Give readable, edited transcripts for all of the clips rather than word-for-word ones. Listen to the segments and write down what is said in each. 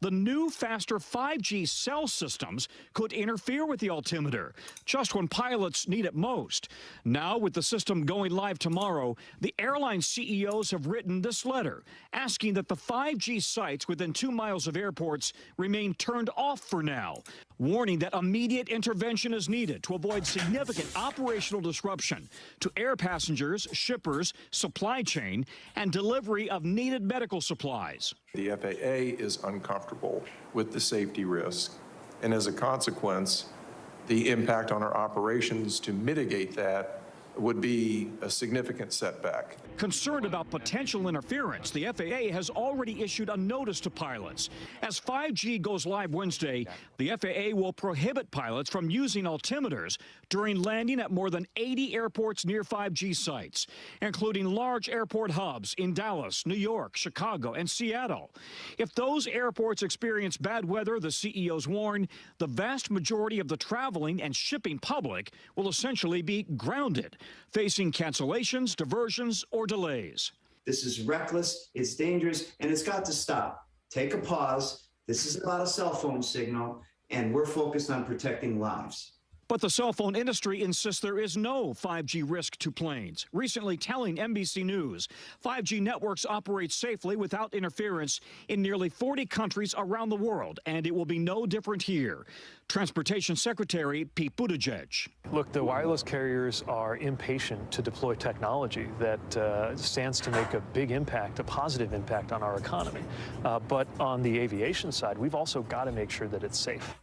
the new, faster 5G cell systems could interfere with the altimeter, just when pilots need it most. Now, with the system going live tomorrow, the airline CEOs have written this letter asking that the 5G sites within 2 miles of airports remain turned off for now, warning that immediate intervention is needed to avoid significant operational disruption to air passengers, shippers, supply chain, and delivery of needed medical supplies. The FAA is uncomfortable with the safety risk, and as a consequence, the impact on our operations to mitigate that would be a significant setback. Concerned about potential interference, the FAA has already issued a notice to pilots. As 5G goes live Wednesday, the FAA will prohibit pilots from using altimeters during landing at more than 80 airports near 5G sites, including large airport hubs in Dallas, New York, Chicago, and Seattle. If those airports experience bad weather, the CEOs warn, the vast majority of the traveling and shipping public will essentially be grounded, facing cancellations, diversions, or delays. This is reckless, it's dangerous, and it's got to stop. Take a pause. This is about a cell phone signal, and we're focused on protecting lives. But the cell phone industry insists there is no 5G risk to planes, recently telling NBC News 5G networks operate safely without interference in nearly 40 countries around the world, and it will be no different here. Transportation Secretary Pete Buttigieg. Look, the wireless carriers are impatient to deploy technology that stands to make a big impact, a positive impact on our economy. But on the aviation side, we've also got to make sure that it's safe.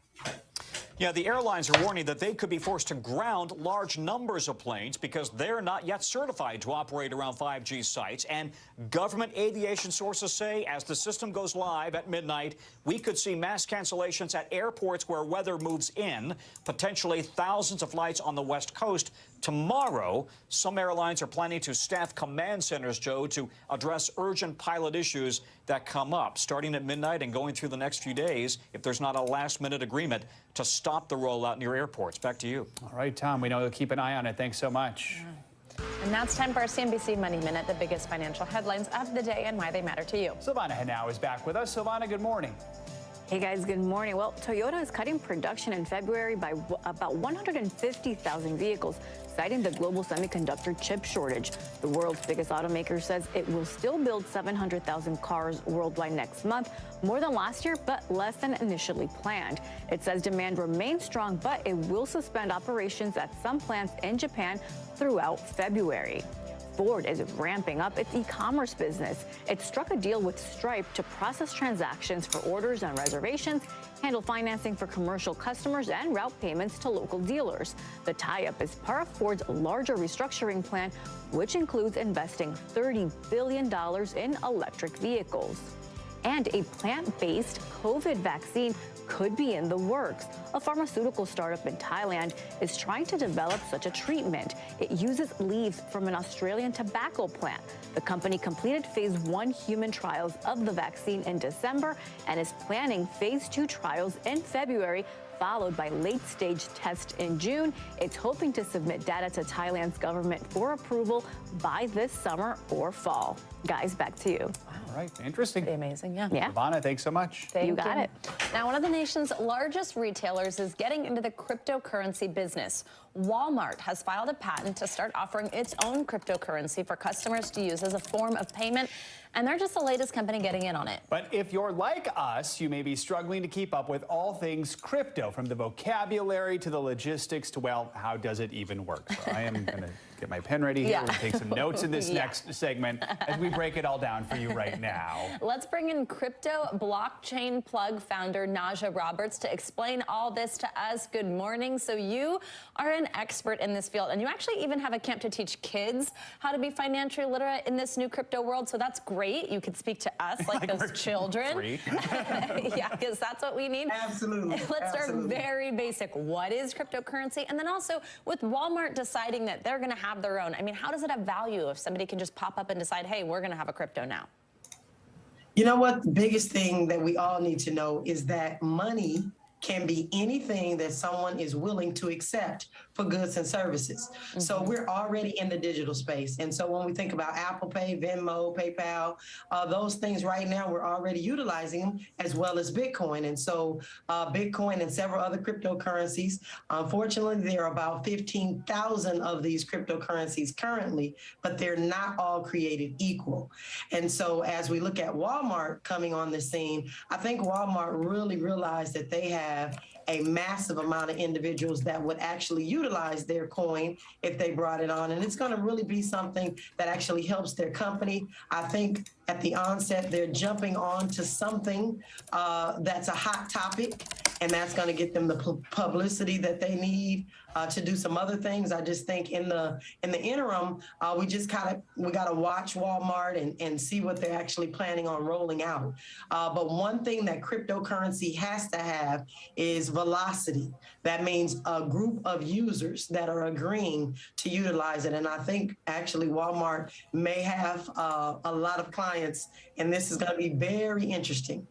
Yeah, the airlines are warning that they could be forced to ground large numbers of planes because they're not yet certified to operate around 5G sites. And government aviation sources say as the system goes live at midnight, we could see mass cancellations at airports where weather moves in, potentially thousands of flights on the West Coast. Tomorrow, some airlines are planning to staff command centers, Joe, to address urgent pilot issues that come up, starting at midnight and going through the next few days if there's not a last-minute agreement to stop the rollout near airports. Back to you. All right, Tom, we know you'll keep an eye on it. Thanks so much. And now it's time for our CNBC Money Minute, the biggest financial headlines of the day and why they matter to you. Silvana Henao is back with us. Silvana, good morning. Hey guys, good morning. Well, Toyota is cutting production in February by about 150,000 vehicles, citing the global semiconductor chip shortage. The world's biggest automaker says it will still build 700,000 cars worldwide next month, more than last year, but less than initially planned. It says demand remains strong, but it will suspend operations at some plants in Japan throughout February. Ford is ramping up its e-commerce business. It struck a deal with Stripe to process transactions for orders and reservations, handle financing for commercial customers, and route payments to local dealers. The tie-up is part of Ford's larger restructuring plan, which includes investing $30 billion in electric vehicles. And a plant-based COVID vaccine could be in the works. A pharmaceutical startup in Thailand is trying to develop such a treatment. It uses leaves from an Australian tobacco plant. The company completed phase 1 human trials of the vaccine in December and is planning phase 2 trials in February, followed by late-stage tests in June. It's hoping to submit data to Thailand's government for approval by this summer or fall. Guys, back to you. All right, interesting. Pretty amazing, yeah. Silvana, thanks so much. Thank you got it. Now, one of the nation's largest retailers is getting into the cryptocurrency business. Walmart has filed a patent to start offering its own cryptocurrency for customers to use as a form of payment, and they're just the latest company getting in on it. But if you're like us, you may be struggling to keep up with all things crypto, from the vocabulary to the logistics to, well, how does it even work? So I am going to get my pen ready here. Yeah. We're going to take some notes in this next segment as we break it all down for you right now. Let's bring in crypto blockchain plug founder Naja Roberts to explain all this to us. Good morning. So you are an expert in this field, and you actually even have a camp to teach kids how to be financially literate in this new crypto world. So that's great. You could speak to us like those children. Yeah, because that's what we need. Absolutely. Let's start very basic. What is cryptocurrency? And then also with Walmart deciding that they're going to have their own. I mean, how does it have value if somebody can just pop up and decide, hey, we're going to have a crypto now? You know what? The biggest thing that we all need to know is that money can be anything that someone is willing to accept for goods and services. So we're already in the digital space. And so when we think about Apple Pay, Venmo, PayPal, those things right now, we're already utilizing them, as well as Bitcoin. And so Bitcoin and several other cryptocurrencies, unfortunately, there are about 15,000 of these cryptocurrencies currently, but they're not all created equal. And so as we look at Walmart coming on the scene, I think Walmart really realized that they have a massive amount of individuals that would actually utilize their coin if they brought it on. And it's going to really be something that actually helps their company. I think at the onset, they're jumping on to something that's a hot topic, and that's going to get them the publicity that they need to do some other things. I just think in the interim, we got to watch Walmart and see what they're actually planning on rolling out. But one thing that cryptocurrency has to have is velocity. That means a group of users that are agreeing to utilize it. And I think actually Walmart may have a lot of clients, and this is going to be very interesting.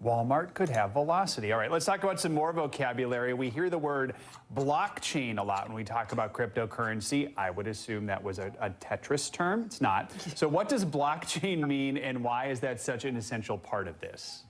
Walmart could have velocity. All right, let's talk about some more vocabulary. We hear the word blockchain a lot when we talk about cryptocurrency. I would assume that was a Tetris term. It's not. So what does blockchain mean, and why is that such an essential part of this?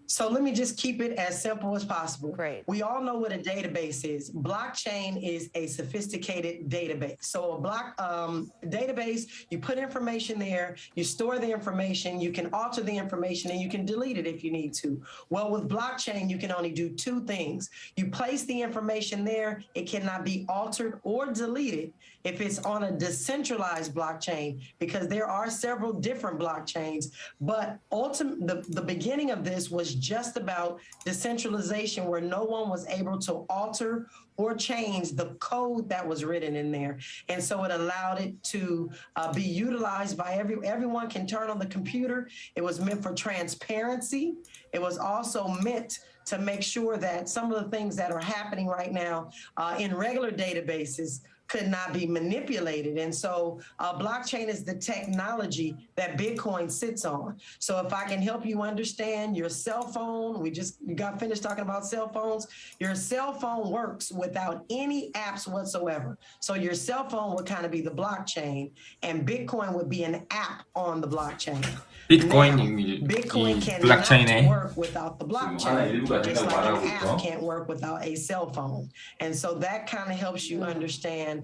So let me just keep it as simple as possible. Great. We all know what a database is. Blockchain is a sophisticated database. So a block database, you put information there, you store the information, you can alter the information, and you can delete it if you need to. Well, with blockchain, you can only do two things. You place the information there, it cannot be altered or deleted if it's on a decentralized blockchain, because there are several different blockchains. But the beginning of this was just about decentralization, where no one was able to alter or change the code that was written in there. And so it allowed it to be utilized by everyone can turn on the computer. It was meant for transparency. It was also meant to make sure that some of the things that are happening right now in regular databases could not be manipulated. And so blockchain is the technology that Bitcoin sits on. So if I can help you understand your cell phone, you got finished talking about cell phones. Your cell phone works without any apps whatsoever. So your cell phone would kind of be the blockchain, and Bitcoin would be an app on the blockchain. Bitcoin cannot work without the blockchain, just like an app can't work without a cell phone. And so that kind of helps you understand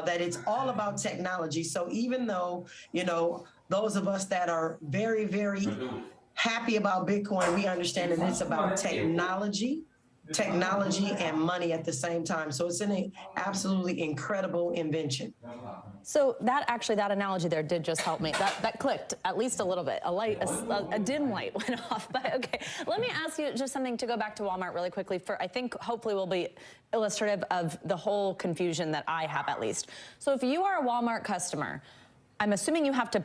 that it's all about technology. So even though, those of us that are very, very happy about Bitcoin, we understand that it's about technology and money at the same time. So it's an absolutely incredible invention. So that analogy there did just help me. That clicked at least a little bit. A dim light went off. But okay, let me ask you just something to go back to Walmart really quickly. I think hopefully will be illustrative of the whole confusion that I have, at least. So if you are a Walmart customer, I'm assuming you have to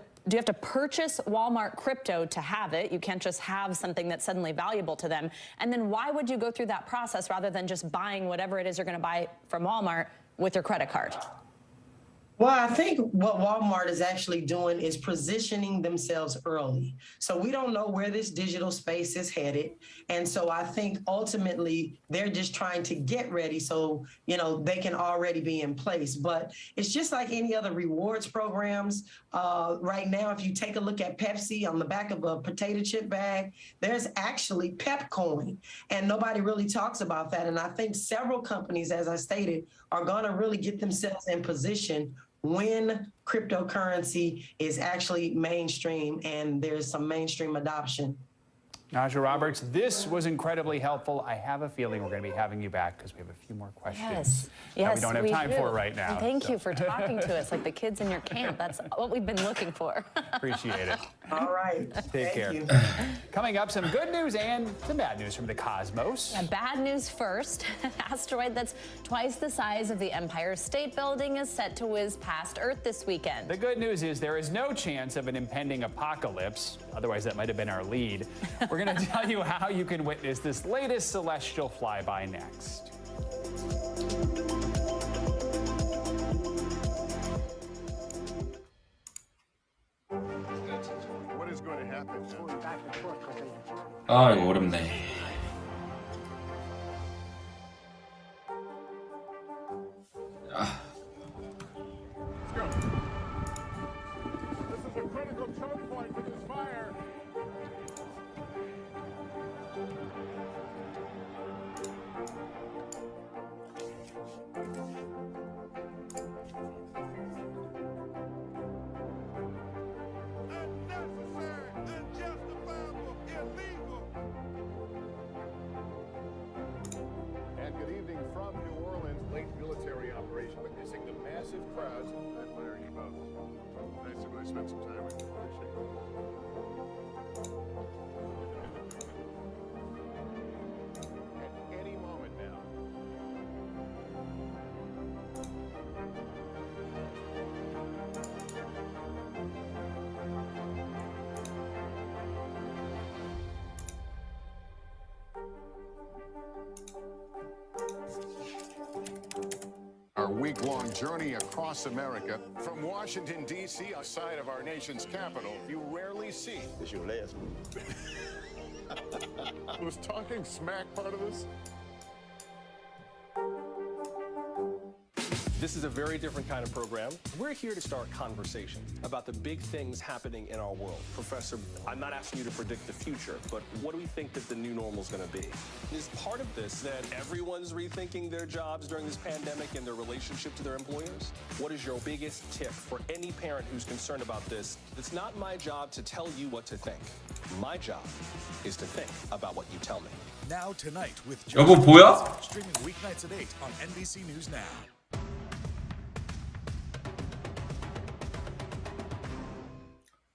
purchase Walmart crypto to have it? You can't just have something that's suddenly valuable to them. And then why would you go through that process rather than just buying whatever it is you're going to buy from Walmart with your credit card? Well, I think what Walmart is actually doing is positioning themselves early. So we don't know where this digital space is headed. And so I think ultimately they're just trying to get ready so, they can already be in place. But it's just like any other rewards programs. Right now, if you take a look at Pepsi on the back of a potato chip bag, there's actually Pepcoin. And nobody really talks about that. And I think several companies, as I stated, are going to really get themselves in position when cryptocurrency is actually mainstream and there's some mainstream adoption. Naja Roberts, this was incredibly helpful. I have a feeling we're going to be having you back because we have a few more questions that we don't have time for right now. And thank you for talking to us like the kids in your camp. That's what we've been looking for. Appreciate it. All right. Take care. You. Coming up, some good news and some bad news from the cosmos. Yeah, bad news first. An asteroid that's twice the size of the Empire State Building is set to whiz past Earth this weekend. The good news is there is no chance of an impending apocalypse. Otherwise, that might have been our lead. We're going to tell you how you can witness this latest celestial flyby next. What is going to happen? 아, 이거 어렵네. returning from New Orleans' late military operation, witnessing the massive crowds. I admire you both. Nice to really spend some time with you. Appreciate it. At any moment now. Our week-long journey across America from Washington, D.C., outside of our nation's capital, you rarely see. It's your last one. Was talking smack part of this? This is a very different kind of program. We're here to start conversation about the big things happening in our world. Professor, I'm not asking you to predict the future, but what do we think that the new normal is going to be? Is part of this that everyone's rethinking their jobs during this pandemic and their relationship to their employers? What is your biggest tip for any parent who's concerned about this? It's not my job to tell you what to think. My job is to think about what you tell me. Now tonight with 여보 보여? streaming weeknights at 8 on NBC News Now.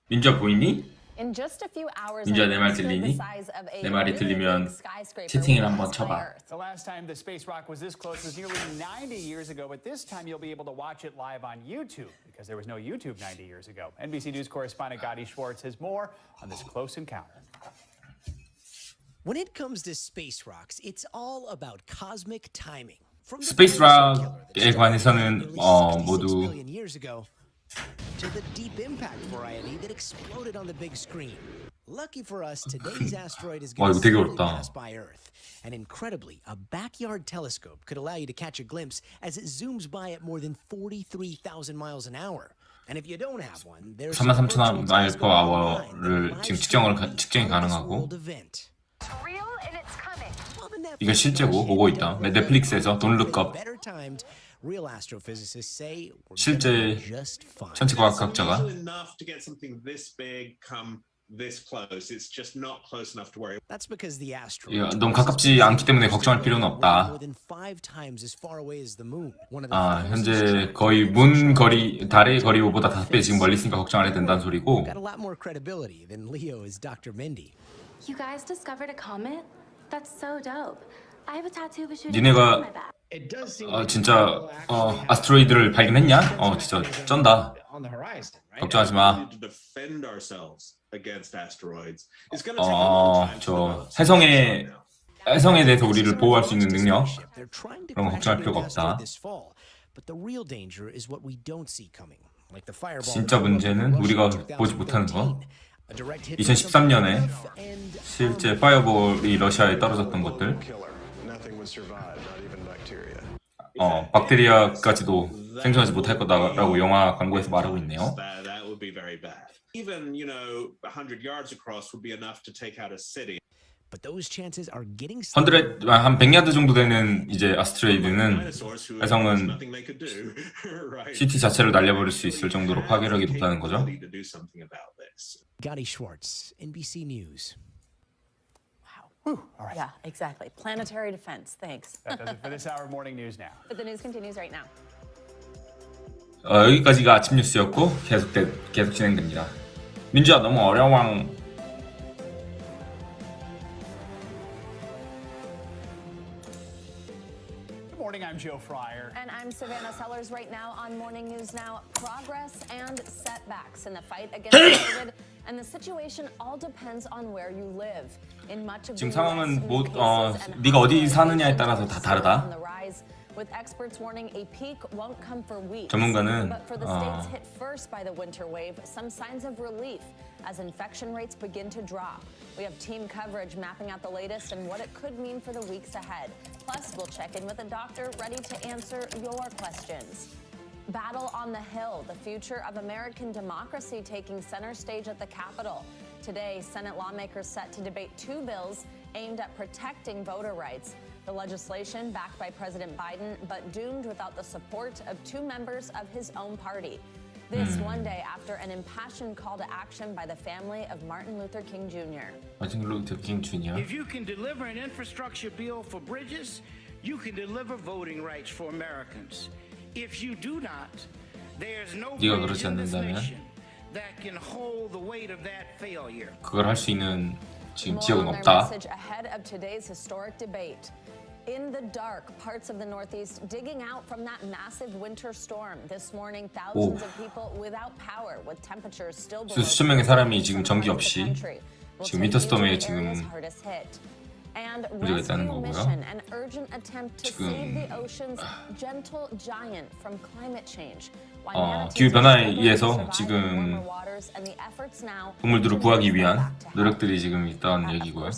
민주야 보이니? In just a few hours, 민주야 내 말 들리니? 내 말이 들리면 채팅을 한번 쳐봐. The last time the space rock was this close was nearly 90 years ago, but this time you'll be able to watch it live on YouTube because there was no YouTube 90 years ago. NBC News correspondent Gadi Schwartz has more on this close encounter. When it comes to space rocks, it's all about cosmic timing. 스페이스 락에 관해서는 모두 to the deep impact variety that exploded on the big screen. Lucky for us, today's asteroid is going to pass by Earth. And incredibly, a backyard telescope could allow you to catch a glimpse as it zooms by at more than 43,000 miles an hour. And if you don't have one, there's 33,000마일/아워를 지금 측정이 가능하고 이게 실제고 오고 있다. 넷플릭스에서 Don't Look Up 실제 천체 과학학자가 너무 가깝지 않기 때문에 걱정할 필요는 없다. 현재 거의 문 거리, 달의 거리보다 5배 지금 멀리 있으니까 걱정 안 해도 된다는 소리고. You guys discovered a comet? That's so dope. I have a tattoo of a shooting 니네가 star on my back. 진짜 아스트로이드를 발견했냐? 진짜 쩐다. 걱정하지 마. 저 해성에 대해서 우리를 보호할 수 있는 능력 그런 거 걱정할 필요가 없다. 진짜 문제는 우리가 보지 못하는 거. 2013년에 실제 파이어볼이 러시아에 떨어졌던 것들. 박테리아까지도 생존하지 못할 거다라고 영화 광고에서 말하고 있네요. 한 100야드 정도 되는 이제 아스트로이드는 해성은 시티 자체를 날려버릴 수 있을 정도로 파괴력이 높다는 거죠. Gadi Schwartz, NBC News. All right. Yeah, exactly. Planetary defense. Thanks. That does it for this hour of morning news now. But the news continues right now. 여기까지가 아침 뉴스였고 계속 진행됩니다. 민주야 너무 어려워. Good morning, I'm Joe Fryer. And I'm Savannah Sellers. Right now on Morning News Now, progress and setbacks in the fight against COVID. And the situation all depends on where you live. In much of 지금 상황은 네가 어디 사느냐에 따라서 다 다르다. With experts warning a peak won't come for weeks. 전문가는 But for the states hit first by the winter wave, some signs of relief as infection rates begin to drop. We have team coverage mapping out the latest and what it could mean for the weeks ahead. Plus, we'll check in with a doctor ready to answer your questions. Battle on the Hill, the future of American democracy taking center stage at the Capitol. Today, Senate lawmakers set to debate two bills aimed at protecting voter rights. The legislation backed by President Biden, but doomed without the support of two members of his own party. This one day after an impassioned call to action by the family of Martin Luther King Jr. Martin Luther King Jr. If you can deliver an infrastructure bill for bridges, you can deliver voting rights for Americans. If you do not, there's no 네가 bridge 그러지 in this 않는다면 nation that can hold the weight of that failure. 그걸 할 수 있는 지금 More 지역은 on their 없다. message ahead of today's historic debate. In the dark, parts of the Northeast digging out from that massive winter storm. This morning, thousands of people without power, with temperatures still below. 수천 명의 사람이 지금 전기 없이 지금 윈터스톰에 지금 문제가 있다는 거고요. 지금 기후 변화에 의해서 지금 동물들을 구하기 위한 노력들이 지금 있다는 얘기고요.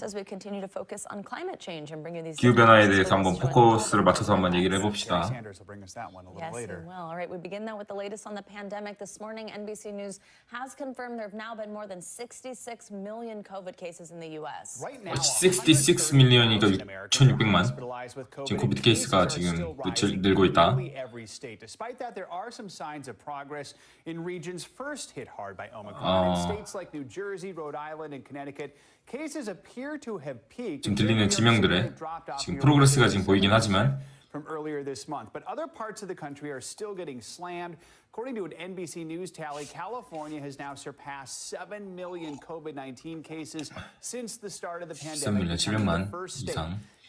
기후 변화에 대해서 한번 포커스를 맞춰서 한번 얘기를 해봅시다. Yes, we will. All right, we begin now with the latest on the pandemic. This morning, NBC News has confirmed there have now been more than 66 million COVID cases in the U.S. 66 밀리언이니까 6,600만. 지금 코비드 케이스가 지금 늘고 있다. Despite that, there are some signs of progress in regions first hit hard by Omicron. In states like New Jersey, Rhode Island, and Connecticut, cases appear to have peaked. 지금 들리는 지명들에 지금 프로그레스가 지금 보이긴 하지만 from earlier this month, but other parts of the country are still getting slammed. According to an NBC News tally, California has now surpassed 7 million COVID-19 cases since the start of the pandemic, becoming the first state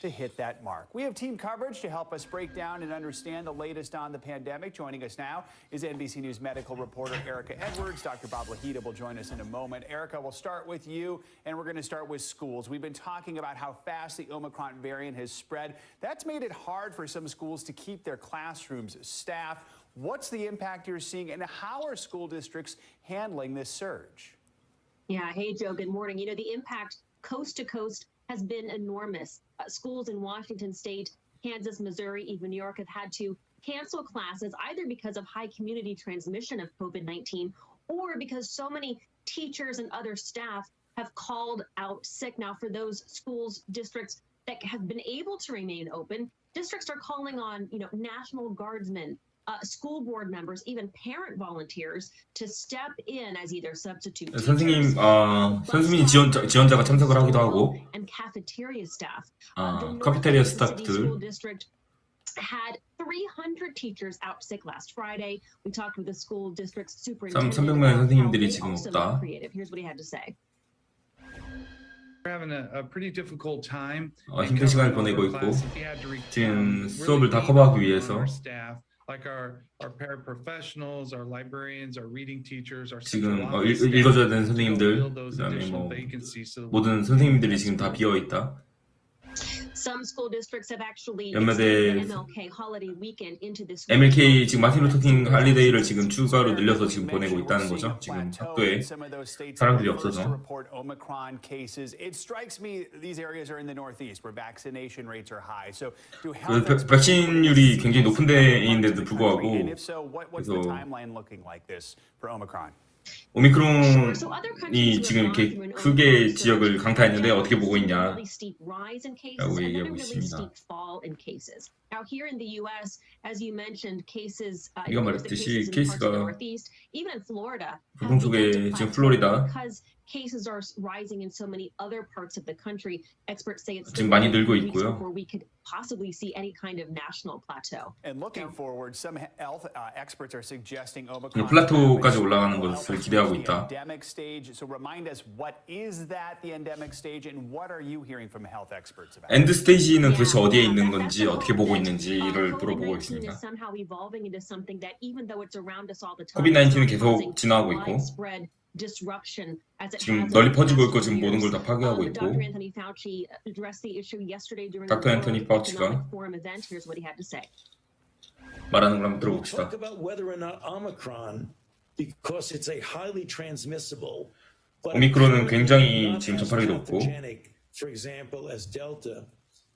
to hit that mark. We have team coverage to help us break down and understand the latest on the pandemic. Joining us now is NBC News medical reporter Erica Edwards. Dr. Bob Lahida will join us in a moment. Erica, we'll start with you, and we're going to start with schools. We've been talking about how fast the Omicron variant has spread. That's made it hard for some schools to keep their classrooms staffed. What's the impact you're seeing, and how are school districts handling this surge? Yeah, hey, Joe, good morning. You know, the impact coast to coast has been enormous. Schools in Washington State, Kansas, Missouri, even New York have had to cancel classes either because of high community transmission of COVID-19 or because so many teachers and other staff have called out sick. Now, for those schools, districts that have been able to remain open, districts are calling on, National Guardsmen, school board members, even parent volunteers to step in as either substitute teachers, 선생님 지원자가 참석을 하기도 하고 and cafeteria staff. 카페테리아 스타프들 District had 300 teachers out sick last Friday. We talked with the school district's superintendent. 300명의 선생님들이 지금 없다. Here's what he had to say. We're having a pretty difficult time. 힘든 시간을 보내고 있고 지금 수업을 다 커버하기 위해서 like our paraprofessionals, our librarians, our reading teachers, our 지금 읽어줘야 되는 선생님들, 그다음에 모든 선생님들이 지금 다 비어 있다. Some school districts have actually 연마대 MLK holiday weekend into this. MLK 지금 마틴 루터 킹 할리데이를 지금 추가로 늘려서 지금 보내고 있다는 거죠. 지금 학교에 사람들이 없어서. It strikes me these areas are in the Northeast where vaccination rates are high. So 백신율이 굉장히 높은 데인데도 불구하고 그래서 timeline looking like this for Omicron. 오미크론이 지금 이렇게 크게 지역을 강타했는데 어떻게 보고 있냐 라고 얘기하고 있습니다. 네가 말했듯이 케이스가 북동 쪽에 지금 플로리다 cases are rising in so many other parts of the country. Experts say it's 지금 많이 늘고 있고요. before we could possibly see any kind of national plateau. And looking forward, some health experts are suggesting Omicron 플라토까지 올라가는 것을 기대하고 있다. Endemic stage. So remind us, what is that the endemic stage, and what are you hearing from health experts about? 엔드 스테이지는 도대체 어디에 있는 건지 어떻게 보고 있는지를 물어보고 있습니다. 코비드-19는 계속 진화하고 있고. 지금 널리 퍼지고 있고 지금 모든 걸 다 파괴하고 있고 닥터 앤토니 파우치가 말하는 걸 한번 들어봅시다. 오미크론은 굉장히 지금 전파력이 높고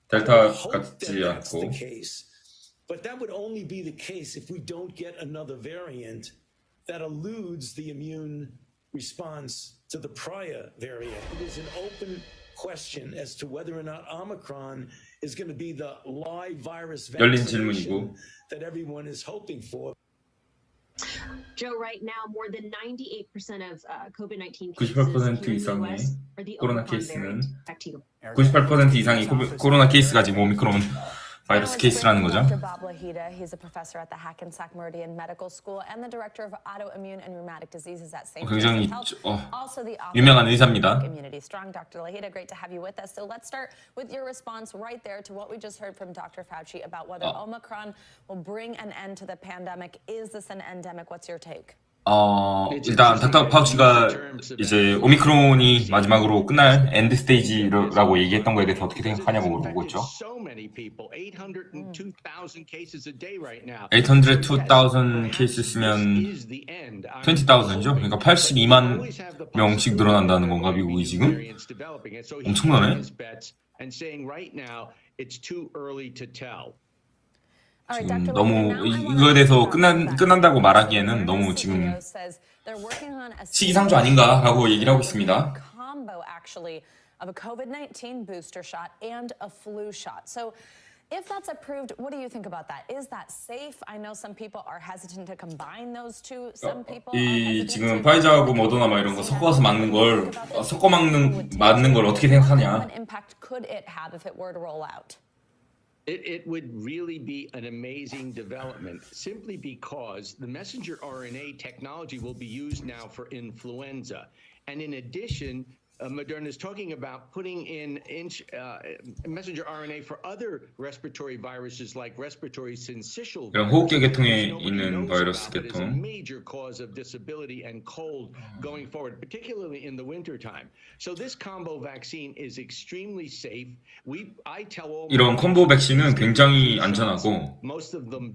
델타 같지 않고 But that would only be the case if we don't get another variant that eludes the immune response to the prior variant. It is an open question as to whether or not Omicron is going to be the live virus vaccination that everyone is hoping for. Joe, right now, more than 98% of COVID-19 cases 98% here in the 이상의 US are the 코로나 Omicron 케이스는 variant. Back to you. 98% 이상이 코로나 케이스가 지금 오미크론 바이러스 케이스라는 거죠. Dr. Bob Lahita, he's a professor at the Hackensack Meridian Medical School and the director of autoimmune and rheumatic diseases at St. 굉장히 Joseph's Health. Also the author 유명한 of 의사입니다. Immunity Strong. Dr. Lahita, great to have you with us. So let's start with your response right there to what we just heard from Dr. Fauci about whether Omicron will bring an end to the pandemic. Is this an endemic? What's your take? 일단 닥터 파우치가 이제 오미크론이 마지막으로 끝날 엔드 스테이지라고 얘기했던 거에 대해서 어떻게 생각하냐고 물어보고 있죠. 802,000 케이스면 20,000죠? 그러니까 82만 명씩 늘어난다는 건가, 미국이 지금? 엄청나네. 지금 너무 이거에 대해서 끝난다고 말하기에는 너무 지금 시기상조 아닌가라고 얘기를 하고 있습니다. Of a COVID-19 booster shot and a flu shot. So if that's approved, what do you think about that? Is that safe? I know some people are hesitant to combine those two. Some people 이 지금 파이자하고 모더나 막 이런 거 섞어서 맞는 걸 맞는 걸 어떻게 생각하냐? What impact could it have if it were to roll out? It would really be an amazing development simply because the messenger RNA technology will be used now for influenza. And in addition, Moderna is talking about putting in messenger RNA for other respiratory viruses like respiratory syncytial virus. 호흡기 계통에 있는 바이러스 계통. A major cause of disability and cold going forward, particularly in the winter time. So this combo vaccine is extremely safe. I tell all 이런 콤보 백신은 굉장히 안전하고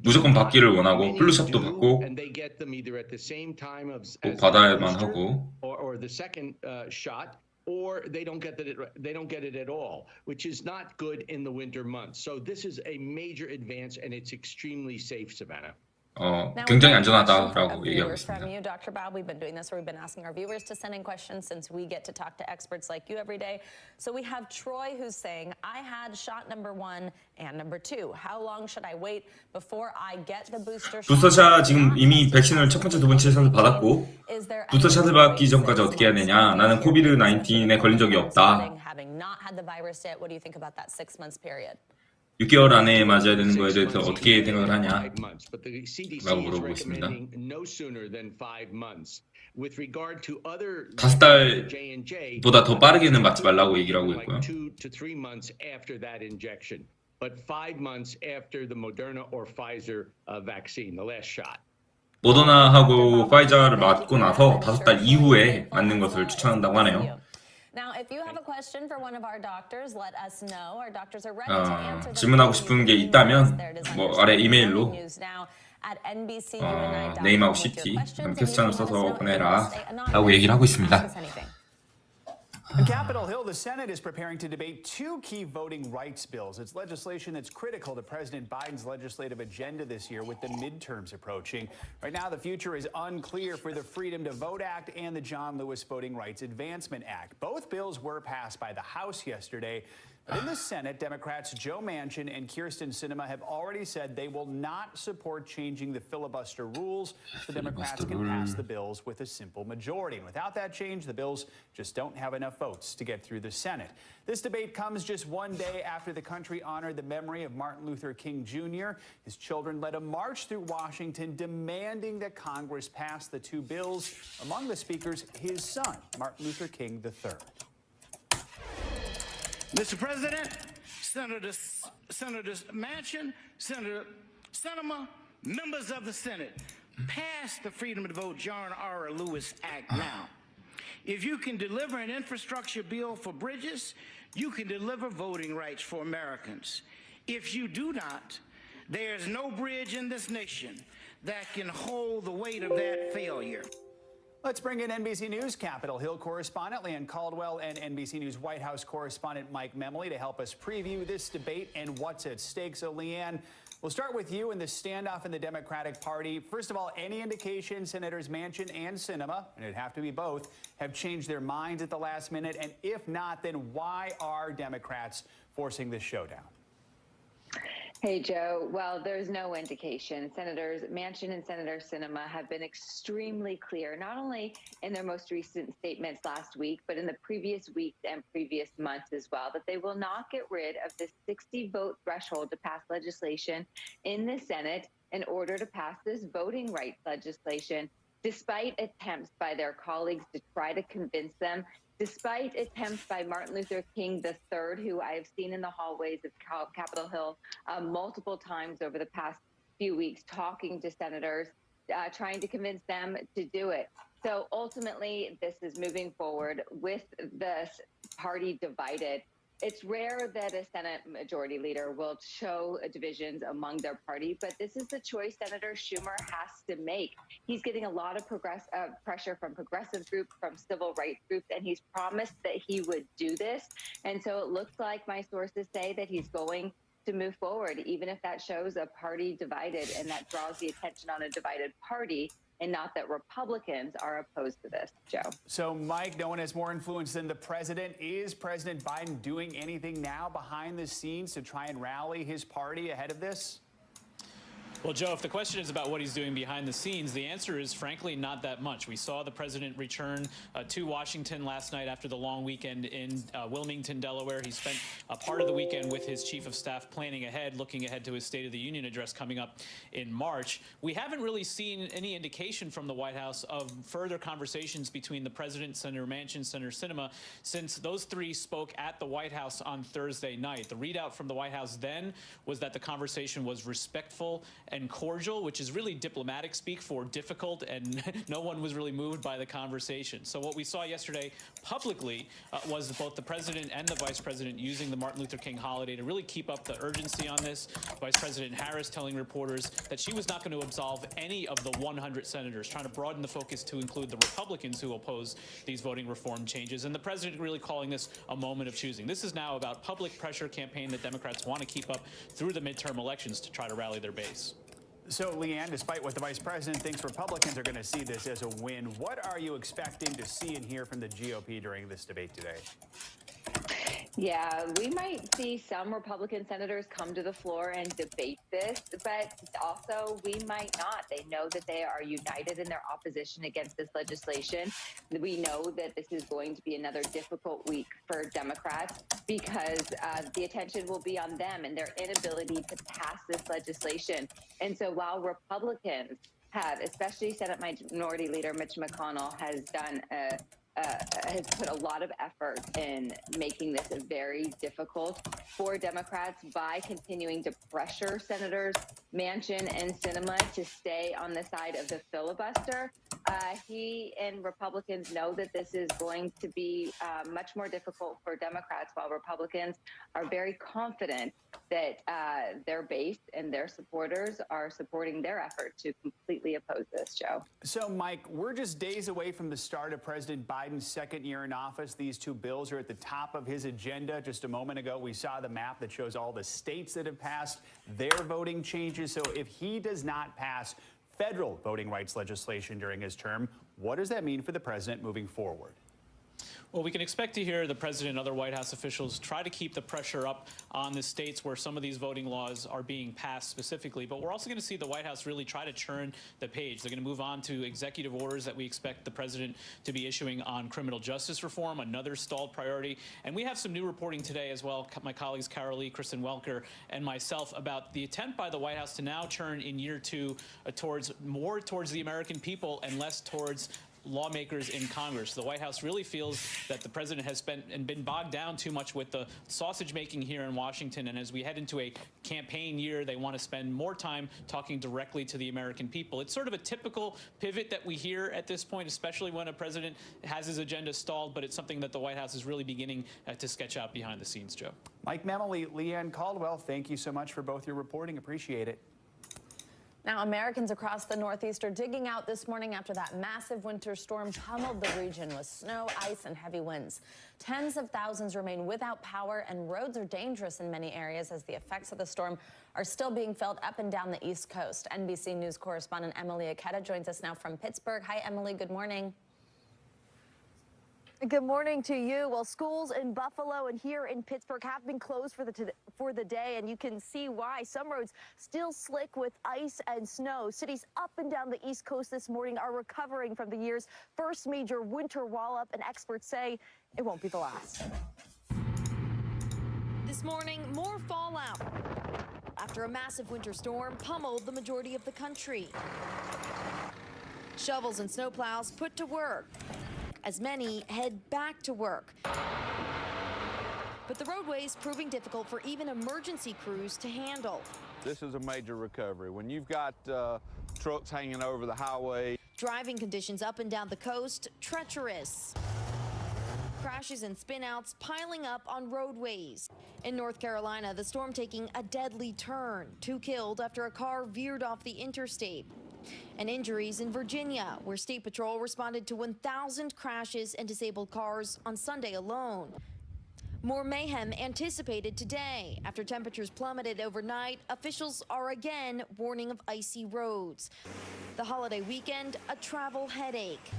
무조건 받기를 원하고 플루샷도 받고 꼭 받아야만 하고. Or the second shot. Or they don't get it at all, which is not good in the winter months. So this is a major advance, and it's extremely safe, Savannah. 굉장히 안전하다라고 얘기하고 있습니다. From you, Dr. Bob, we've been doing this where we've been asking our viewers to send in questions since we get to talk to experts like you every day. So we have Troy who's saying, I had shot number 1 and number 2. How long should I wait before I get the booster shot? 부스터샷 지금 이미 백신을 첫 번째, 두 번째 샷을 받았고 부스터샷을 받기 전까지 어떻게 해야 되냐? 나는 코비드 19에 걸린 적이 없다. Having not had the virus yet, what do you think about that 6 months period? 6개월 안에 맞아야 되는 거에 대해서 어떻게 생각을 하냐? 라고 물어보고 있습니다. 5달보다 더 빠르게는 맞지 말라고 얘기를 하고 있고요. 모더나하고 파이자를 맞고 나서 5달 이후에 맞는 것을 추천한다고 하네요. Now, if you have a question for one of our doctors, let us know. Our doctors are ready to answer them. 질문하고 싶은 게 있다면 뭐 아래 이메일로 네임하고 CT 퀘스천을 써서 보내라 라고 얘기를 하고 있습니다. On Capitol Hill, the Senate is preparing to debate 2 key voting rights bills. It's legislation that's critical to President Biden's legislative agenda this year with the midterms approaching. Right now, the future is unclear for the Freedom to Vote Act and the John Lewis Voting Rights Advancement Act. Both bills were passed by the House yesterday. But in the Senate, Democrats Joe Manchin and Kyrsten Sinema have already said they will not support changing the filibuster rules so Democrats can pass the bills with a simple majority. And without that change, the bills just don't have enough votes to get through the Senate. This debate comes just one day after the country honored the memory of Martin Luther King Jr. His children led a march through Washington demanding that Congress pass the 2 bills. Among the speakers, his son, Martin Luther King III. Mr. President, Senator Manchin, Senator Sinema, members of the Senate, pass the Freedom to Vote John R. Lewis Act now. If you can deliver an infrastructure bill for bridges, you can deliver voting rights for Americans. If you do not, there's no bridge in this nation that can hold the weight of that failure. Let's bring in NBC News Capitol Hill correspondent Leanne Caldwell and NBC News White House correspondent Mike Memley to help us preview this debate and what's at stake. So, Leanne, we'll start with you in the standoff in the Democratic Party. First of all, any indication Senators Manchin and Sinema, and it'd have to be both, have changed their minds at the last minute? And if not, then why are Democrats forcing this showdown? Hey, Joe. Well, there's no indication. Senators Manchin and Senator Sinema have been extremely clear, not only in their most recent statements last week, but in the previous weeks and previous months as well, that they will not get rid of the 60-vote threshold to pass legislation in the Senate in order to pass this voting rights legislation, despite attempts by their colleagues to try to convince them, despite attempts by Martin Luther King III, who I have seen in the hallways of Capitol Hill multiple times over the past few weeks, talking to senators, trying to convince them to do it. So ultimately, this is moving forward with the party divided. It's rare that a Senate majority leader will show divisions among their party, but this is the choice Senator Schumer has to make. He's getting a lot of pressure from progressive groups, from civil rights groups, and he's promised that he would do this. And so it looks like my sources say that he's going to move forward, even if that shows a party divided and that draws the attention on a divided party, and not that Republicans are opposed to this, Joe. So, Mike, no one has more influence than the president. Is President Biden doing anything now behind the scenes to try and rally his party ahead of this? Well, Joe, if the question is about what he's doing behind the scenes, the answer is, frankly, not that much. We saw the president return to Washington last night after the long weekend in Wilmington, Delaware. He spent a part of the weekend with his chief of staff planning ahead, looking ahead to his State of the Union address coming up in March. We haven't really seen any indication from the White House of further conversations between the president, Senator Manchin, Senator Sinema, since those three spoke at the White House on Thursday night. The readout from the White House then was that the conversation was respectful and cordial, which is really diplomatic speak for difficult, and no one was really moved by the conversation. So what we saw yesterday publicly was both the president and the vice president using the Martin Luther King holiday to really keep up the urgency on this. Vice President Harris telling reporters that she was not going to absolve any of the 100 senators, trying to broaden the focus to include the Republicans who oppose these voting reform changes. And the president really calling this a moment of choosing. This is now about public pressure campaign that Democrats want to keep up through the midterm elections to try to rally their base. So, Leanne, despite what the vice president thinks Republicans are going to see this as a win, what are you expecting to see and hear from the GOP during this debate today? Yeah, we might see some Republican senators come to the floor and debate this, but also we might not. They know that they are united in their opposition against this legislation. We know that this is going to be another difficult week for Democrats because the attention will be on them and their inability to pass this legislation. And so while Republicans have, especially Senate Minority Leader Mitch McConnell, has put a lot of effort in making this very difficult for Democrats by continuing to pressure Senators Manchin and Sinema to stay on the side of the filibuster. He and Republicans know that this is going to be much more difficult for Democrats, while Republicans are very confident that their base and their supporters are supporting their effort to completely oppose this, Joe. So, Mike, we're just days away from the start of President Biden's second year in office. These two bills are at the top of his agenda. Just a moment ago, we saw the map that shows all the states that have passed their voting changes. So if he does not pass federal voting rights legislation during his term, what does that mean for the president moving forward? Well, we can expect to hear the president and other White House officials try to keep the pressure up on the states where some of these voting laws are being passed specifically. But we're also going to see the White House really try to churn the page. They're going to move on to executive orders that we expect the president to be issuing on criminal justice reform, another stalled priority. And we have some new reporting today as well, my colleagues Carol Lee, Kristen Welker, and myself, about the attempt by the White House to now turn in year two more towards the American people and less towards lawmakers in Congress. The White House really feels that the president has spent and been bogged down too much with the sausage making here in Washington. And as we head into a campaign year, they want to spend more time talking directly to the American people. It's sort of a typical pivot that we hear at this point, especially when a president has his agenda stalled. But it's something that the White House is really beginning to sketch out behind the scenes, Joe. Mike Memoli, Leanne Caldwell, thank you so much for both your reporting. Appreciate it. Now, Americans across the Northeast are digging out this morning after that massive winter storm pummeled the region with snow, ice, and heavy winds. Tens of thousands remain without power, and roads are dangerous in many areas as the effects of the storm are still being felt up and down the East Coast. NBC News correspondent Emily Aketa joins us now from Pittsburgh. Hi, Emily. Good morning. Good morning to you. Well, schools in Buffalo and here in Pittsburgh have been closed for the day, and you can see why. Some roads still slick with ice and snow. Cities up and down the East Coast this morning are recovering from the year's first major winter wallop, and experts say it won't be the last. This morning, more fallout after a massive winter storm pummeled the majority of the country. Shovels and snowplows put to work as many head back to work. But the roadways proving difficult for even emergency crews to handle. This is a major recovery. When you've got trucks hanging over the highway. Driving conditions up and down the coast, treacherous. Crashes and spinouts piling up on roadways. In North Carolina, the storm taking a deadly turn. 2 killed after a car veered off the interstate. And injuries in Virginia, where State Patrol responded to 1,000 crashes and disabled cars on Sunday alone. More mayhem anticipated today. After temperatures plummeted overnight, officials are again warning of icy roads. The holiday weekend, a travel headache.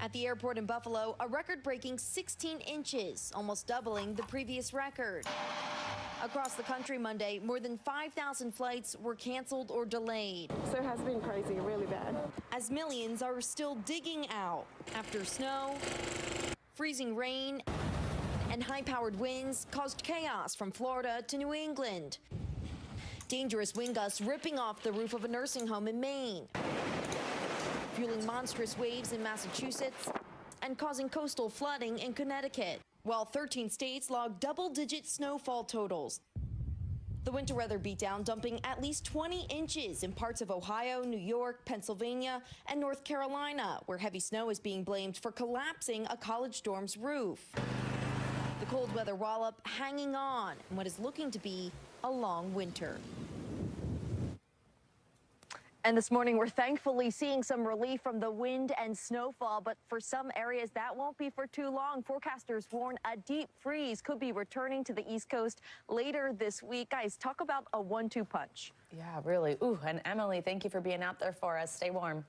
At the airport in Buffalo, a record-breaking 16 inches, almost doubling the previous record. Across the country Monday, more than 5,000 flights were canceled or delayed. So it has been crazy, really bad. As millions are still digging out after snow, freezing rain, and high-powered winds caused chaos from Florida to New England. Dangerous wind gusts ripping off the roof of a nursing home in Maine, fueling monstrous waves in Massachusetts and causing coastal flooding in Connecticut, while 13 states logged double-digit snowfall totals. The winter weather beatdown dumping at least 20 inches in parts of Ohio, New York, Pennsylvania, and North Carolina, where heavy snow is being blamed for collapsing a college dorm's roof. The cold weather wallop hanging on in what is looking to be a long winter. And this morning, we're thankfully seeing some relief from the wind and snowfall, but for some areas, that won't be for too long. Forecasters warn a deep freeze could be returning to the East Coast later this week. Guys, talk about a 1-2 punch. Yeah, really. Ooh, and Emily, thank you for being out there for us. Stay warm.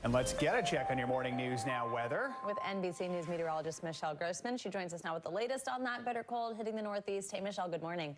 And let's get a check on your morning news now. Weather with NBC News meteorologist Michelle Grossman. She joins us now with the latest on that bitter cold hitting the Northeast. Hey, Michelle, good morning.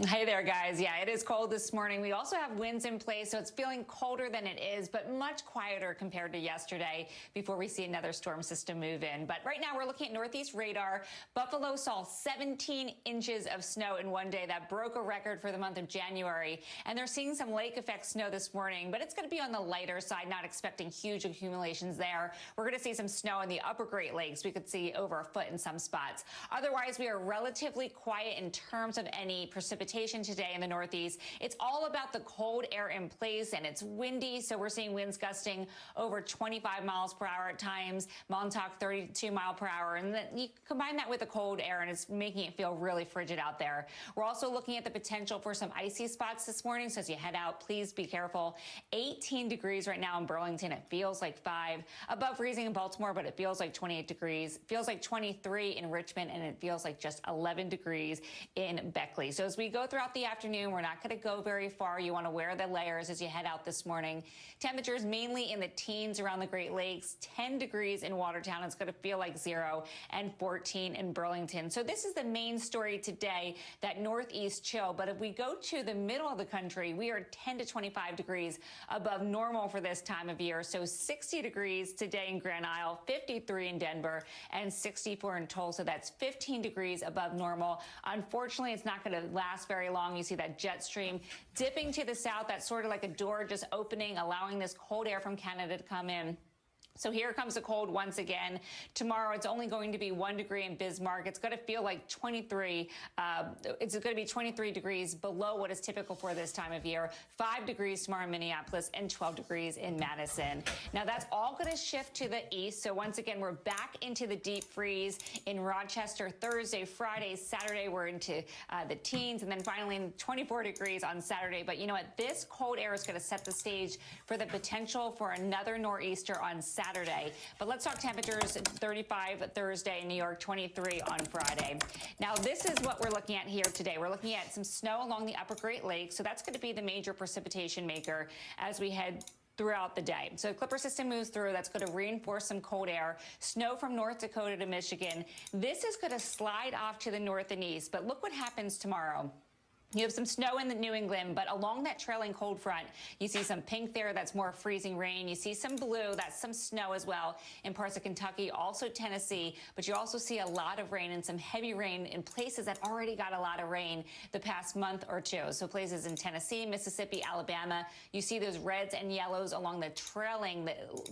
Hey there, guys. Yeah, it is cold this morning. We also have winds in place, so it's feeling colder than it is, but much quieter compared to yesterday before we see another storm system move in. But right now, we're looking at Northeast radar. Buffalo saw 17 inches of snow in one day. That broke a record for the month of January. And they're seeing some lake effect snow this morning, but it's going to be on the lighter side, not expecting huge accumulations there. We're going to see some snow in the upper Great Lakes. We could see over a foot in some spots. Otherwise, we are relatively quiet in terms of any precipitation today in the Northeast. It's all about the cold air in place, and it's windy, so we're seeing winds gusting over 25 miles per hour at times. Montauk 32 mile per hour, and then you combine that with the cold air, and it's making it feel really frigid out there. We're also looking at the potential for some icy spots this morning, so as you head out, please be careful. 18 degrees right now in Burlington. It feels like 5. Above freezing in Baltimore, but it feels like 28 degrees. It feels like 23 in Richmond, and it feels like just 11 degrees in Beckley. So as we go throughout the afternoon, we're not going to go very far. You want to wear the layers as you head out this morning. Temperatures mainly in the teens around the Great Lakes, 10 degrees in Watertown. It's going to feel like 0, and 14 in Burlington. So this is the main story today, that northeast chill. But if we go to the middle of the country, we are 10 to 25 degrees above normal for this time of year. So 60 degrees today in Grand Isle, 53 in Denver, and 64 in Tulsa. That's 15 degrees above normal. Unfortunately, it's not going to last very long. You see that jet stream dipping to the south. That's sort of like a door just opening, allowing this cold air from Canada to come in. So here comes the cold once again. Tomorrow, it's only going to be 1 degree in Bismarck. It's going to feel like 23. It's going to be 23 degrees below what is typical for this time of year. 5 degrees tomorrow in Minneapolis and 12 degrees in Madison. Now, that's all going to shift to the east. So once again, we're back into the deep freeze in Rochester Thursday, Friday, Saturday. We're into the teens, and then finally 24 degrees on Saturday. But you know what? This cold air is going to set the stage for the potential for another nor'easter on Saturday. But let's talk temperatures. 35 Thursday in New York, 23 on Friday. Now, this is what we're looking at here today. We're looking at some snow along the upper Great Lakes. So that's going to be the major precipitation maker as we head throughout the day. So the Clipper system moves through. That's going to reinforce some cold air. Snow from North Dakota to Michigan. This is going to slide off to the north and east. But look what happens tomorrow. You have some snow in New England, but along that trailing cold front, you see some pink there. That's more freezing rain. You see some blue. That's some snow as well in parts of Kentucky, also Tennessee. But you also see a lot of rain and some heavy rain in places that already got a lot of rain the past month or two. So places in Tennessee, Mississippi, Alabama. You see those reds and yellows along the trailing,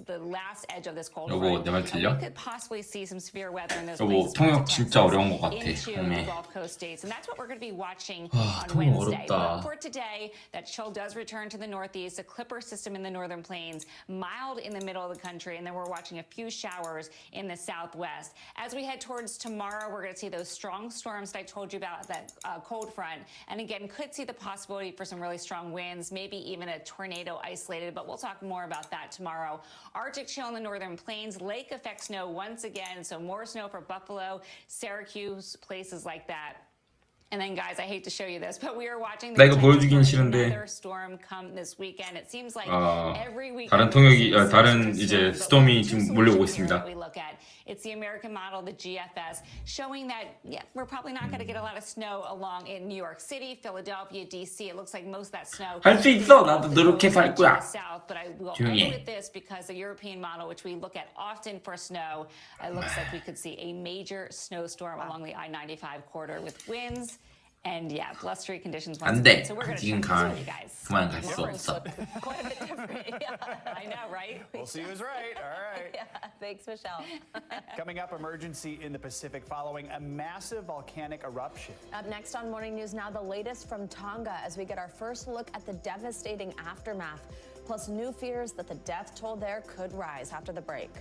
the last edge of this cold front. 내 말 들려? We could possibly see some severe weather in those 여보, places. 통역 진짜 어려운 것 같아. Into the 형님. Gulf Coast states, and that's what we're going to be watching on 통역 Wednesday. 어렵다. But for today, that chill does return to the northeast, a Clipper system in the northern plains, mild in the middle of the country, and then we're watching a few showers in the southwest. As we head towards tomorrow, we're going to see those strong storms that I told you about, that cold front, and again, could see the possibility for some really strong winds, maybe even a tornado isolated, but we'll talk more about that tomorrow. Arctic chill in the northern plains, lake effect snow once again, so more snow for Buffalo, Syracuse, places like that. And then, guys, I hate to show you this, but we are watching 나 이거 보여주긴 싫은데. another storm come this weekend. It seems like every weekend 다른 통역이 다른 이제 스톰이 지금 몰려오고 있습니다. we look at. It's the American model, the GFS, showing that we're probably not going to get a lot of snow along in New York City, Philadelphia, DC. It looks like most of that snow. 할 수 있어. 나도 노력해 살 거야. South, but I will 조용히 end 해. with this because the European model, which we look at often for snow, it looks like we could see a major snowstorm along the I-95 corridor with winds. And blustery conditions once 안 again. 돼. So we're going to 지금 check this with you guys. 그만 갈 수 없어. Quite a bit different. I know, right? We'll see who's right. All right. Thanks, Michelle. Coming up, emergency in the Pacific following a massive volcanic eruption. Up next on Morning News Now, the latest from Tonga as we get our first look at the devastating aftermath, plus new fears that the death toll there could rise after the break.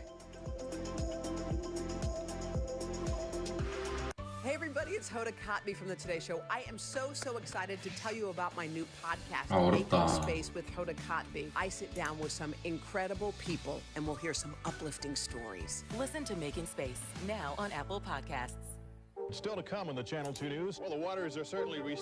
Hey everybody, it's Hoda Kotb from the Today Show. I am so excited to tell you about my new podcast, Making Space with Hoda Kotb. I sit down with some incredible people and we'll hear some uplifting stories. Listen to Making Space now on Apple Podcasts. Still to come on the Channel 2 News. Well, the waters are certainly receding.